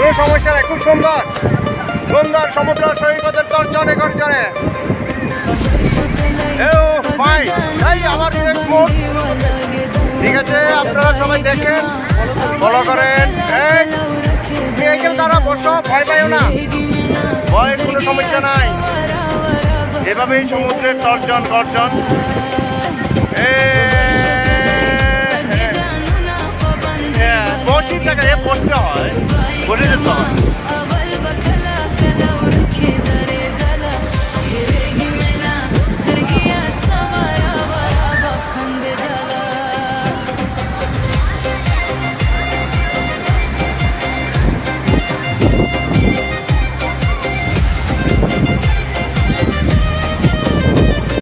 কোনো সমস্যা নেই, খুব সুন্দর সুন্দর সমুদ্র সৈকতের গর্জনে গর্জনে। আমার ঠিক আছে, আপনারা সবাই দেখেন, ফলো করেন। এখানে তারা বসো, ভয় পাইও না, ভয়ের কোনো সমস্যা নাই। এভাবেই সমুদ্রের তর্জন গর্জন। বসি থাকে, বসতে হয়, বসে যেতে হয়।